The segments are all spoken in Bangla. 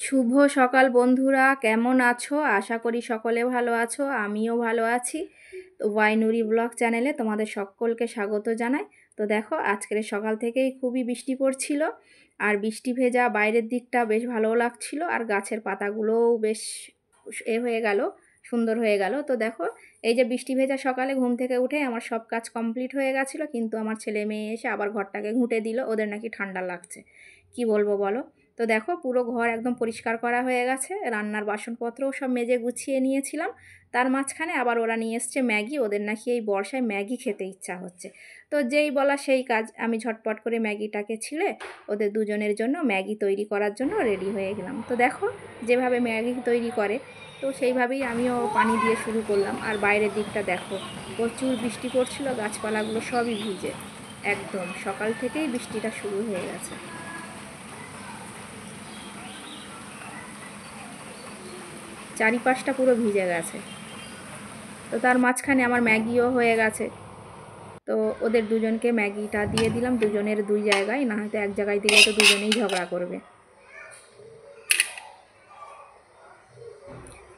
শুভ সকাল বন্ধুরা, কেমন আছো? আশা করি সকলে ভালো আছো, আমিও ভালো আছি। তো ওয়াইনুরি ব্লগ চ্যানেলে তোমাদের সকলকে স্বাগত জানাই। তো দেখো, আজকের সকাল থেকেই খুবই বৃষ্টি পড়ছিল, আর বৃষ্টি ভেজা বাইরের দিকটা বেশ ভালো লাগছিল, আর গাছের পাতাগুলোও বেশ হয়ে গেল, সুন্দর হয়ে গেল। তো দেখো, এই যে বৃষ্টি ভেজা সকালে ঘুম থেকে উঠে আমার সব কাজ কমপ্লিট হয়ে গেছিলো, কিন্তু আমার ছেলে মেয়ে এসে আবার ঘরটাকে ঘুঁটে দিল, ওদের নাকি ঠান্ডা লাগছে। কি বলবো বলো। তো দেখো, পুরো ঘর একদম পরিষ্কার করা হয়ে গেছে, রান্নার বাসনপত্রও সব মেজে গুছিয়ে নিয়েছিলাম। তার মাঝখানে আবার ওরা নিয়ে এসছে ম্যাগি, ওদের নাকি এই বর্ষায় ম্যাগি খেতে ইচ্ছা হচ্ছে। তো যেই বলা সেই কাজ, আমি ঝটপট করে ম্যাগিটাকে ছিলে ওদের দুজনের জন্য ম্যাগি তৈরি করার জন্য রেডি হয়ে গেলাম। তো দেখো, যেভাবে ম্যাগি তৈরি করে তো সেইভাবেই আমিও পানি দিয়ে শুরু করলাম। আর বাইরের দিকটা দেখো, প্রচুর বৃষ্টি পড়ছিল, গাছপালাগুলো সবই ভিজে, একদম সকাল থেকেই বৃষ্টিটা শুরু হয়ে গেছে। চারিপাশটা পুরো ভিজে গেছে। তো তার মাঝখানে আমার ম্যাগিও হয়ে গেছে। তো ওদের দুজনকে ম্যাগিটা দিয়ে দিলাম, দুজনের দুই জায়গায়, না হয়তো এক জায়গায় দিলে তো দুজনেই ঝগড়া করবে।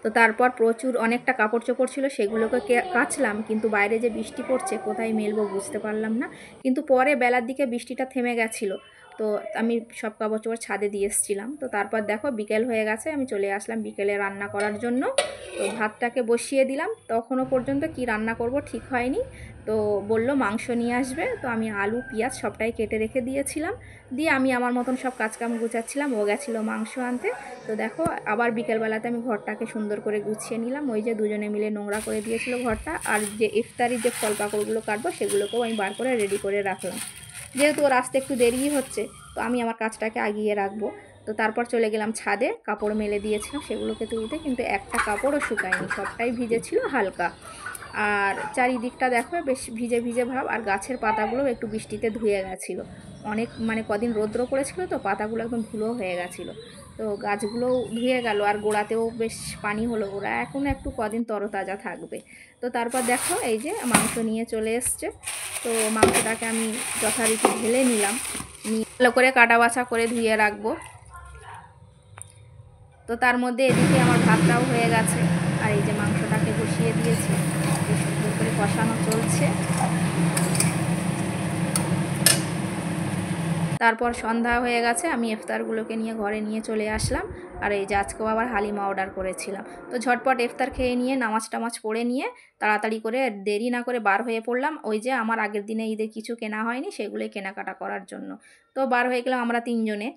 তো তারপর প্রচুর অনেকটা কাপড় চোপড় ছিল, সেগুলোকে কাচলাম, কিন্তু বাইরে যে বৃষ্টি পড়ছে কোথায় মেলবো বুঝতে পারলাম না। কিন্তু পরে বেলার দিকে বৃষ্টিটা থেমে গেছিলো, তো আমি সব কাপড় চোপড় ছাদে দিয়ে এসেছিলাম। তো তারপর দেখো, বিকেল হয়ে গেছে, আমি চলে আসলাম বিকেলে রান্না করার জন্য। তো ভাতটাকে বসিয়ে দিলাম, তখনও পর্যন্ত কি রান্না করব ঠিক হয়নি। তো বললো মাংস নিয়ে আসবে, তো আমি আলু পেঁয়াজ সবটাই কেটে রেখে দিয়েছিলাম। দিয়ে আমি আমার মতন সব কাজকাম গুছাচ্ছিলাম, ও গেছিলো মাংস আনতে। তো দেখো, আবার বিকেলবেলাতে আমি ঘরটাকে সুন্দর করে গুছিয়ে নিলাম। ওই যে দুজনে মিলে নোংরা করে দিয়েছিল ঘরটা, আর যে ইফতারির যে ফল পাকড়গুলো কাটবো সেগুলোকেও আমি বার করে রেডি করে রাখলাম। যেহেতু ওর আসতে একটু দেরি হচ্ছে, তো আমি আমার কাজটাকে আগিয়ে রাখবো। তো তারপর চলে গেলাম ছাদে, কাপড় মেলে দিয়েছিলাম সেগুলোকে তুলতে, কিন্তু একটা কাপড়ও শুকায়নি, সবটাই ভিজেছিল হালকা। আর চারিদিকটা দেখো বেশ ভিজে ভিজে ভাব, আর গাছের পাতাগুলো একটু বৃষ্টিতে ধুয়ে গেছিলো। অনেক কদিন রৌদ্র পড়েছিল, তো পাতাগুলো একদম ধুলো হয়ে গেছিলো। তো গাছগুলোও ধুয়ে গেল, আর গোড়াতেও বেশ পানি হলো, ওরা এখন একটু কদিন তরতাজা থাকবে। তো তারপর দেখো, এই যে মাংস নিয়ে চলে এসছে। তো মাংসটাকে আমি যথারীতি ঢেলে নিলাম, নিয়ে ভালো করে কাটা বাছা করে ধুয়ে রাখবো। তো তার মধ্যে এদিকে আমার ভাতটাও হয়ে গেছে, আর এই যে মাংসটাকে বসিয়ে দিয়েছি, সুন্দর করে কষানো চলছে। তারপর সন্ধ্যা হয়ে গেছে, আমি ইফতারগুলোকে নিয়ে ঘরে নিয়ে চলে আসলাম। আর এই যে আজকেও আবার হালিমা অর্ডার করেছিলাম। তো ঝটপট ইফতার খেয়ে নিয়ে নামাজ টামাজ পড়ে নিয়ে তাড়াতাড়ি করে দেরি না করে বার হয়ে পড়লাম। ওই যে আমার আগের দিনে ঈদের কিছু কেনা হয়নি, সেগুলোই কেনাকাটা করার জন্য। তো বার হয়ে গেলাম আমরা তিনজনে।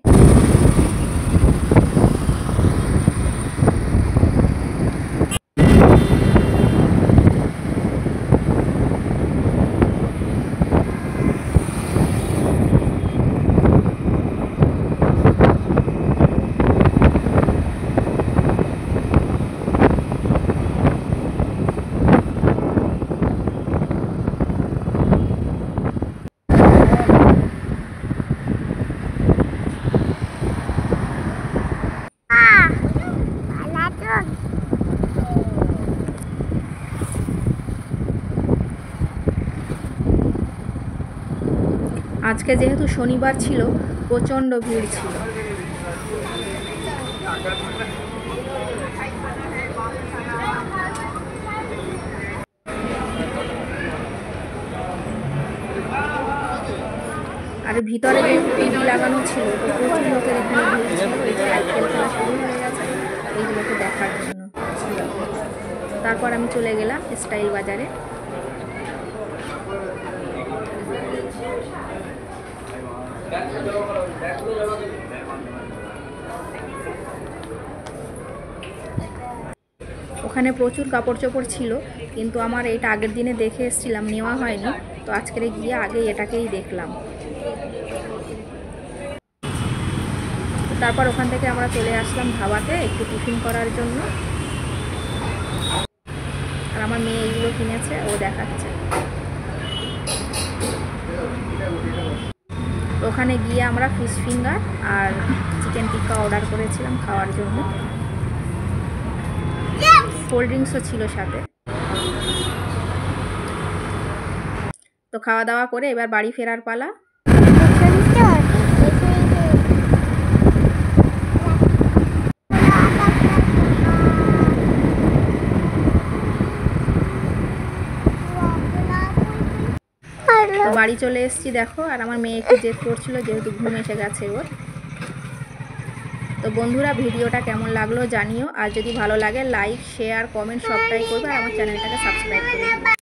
আজকে যেহেতু শনিবার ছিল, প্রচণ্ড ভিড় ছিল। আর ভিতরে যেহেতু টিভি লাগানো ছিল, তো প্রচুর লোকের এখানে ভিড় ছিল। এই যে আইপিএল খেলা শুরু হয়ে গেছে, এইগুলোকে দেখার জন্য। তারপর আমি চলে গেলাম স্টাইল বাজারে। ওখানে প্রচুর কাপড় চোপড় ছিল, কিন্তু আমার এটা আগের দিনে দেখে এসেছিলাম, নেওয়া হয়নি। তো আজকে গিয়ে আগে এটাকেই দেখলাম। তারপর ওখান থেকে আমরা চলে আসলাম ধাবাতে একটু টিফিন করার জন্য। আর আমার মেয়ে এইগুলো কিনেছে, ও দেখাচ্ছে। ওখানে গিয়ে আমরা ফিশ ফিঙ্গার আর চিকেন টিক্কা অর্ডার করেছিলাম খাওয়ার জন্য। কোল্ড ড্রিঙ্কসও ছিল সাথে। তো খাওয়া দাওয়া করে এবার বাড়ি ফেরার পালা। তো বাড়ি চলে এসেছি দেখো, আর আমার মেয়ে একটু জেদ করছিল যেহেতু ঘুম এসে গেছে ওর। তো বন্ধুরা ভিডিওটা কেমন লাগলো জানিও, আর যদি ভালো লাগে লাইক শেয়ার কমেন্ট সবটাই করবে, আর আমার চ্যানেলটাকে সাবস্ক্রাইব করে দিও।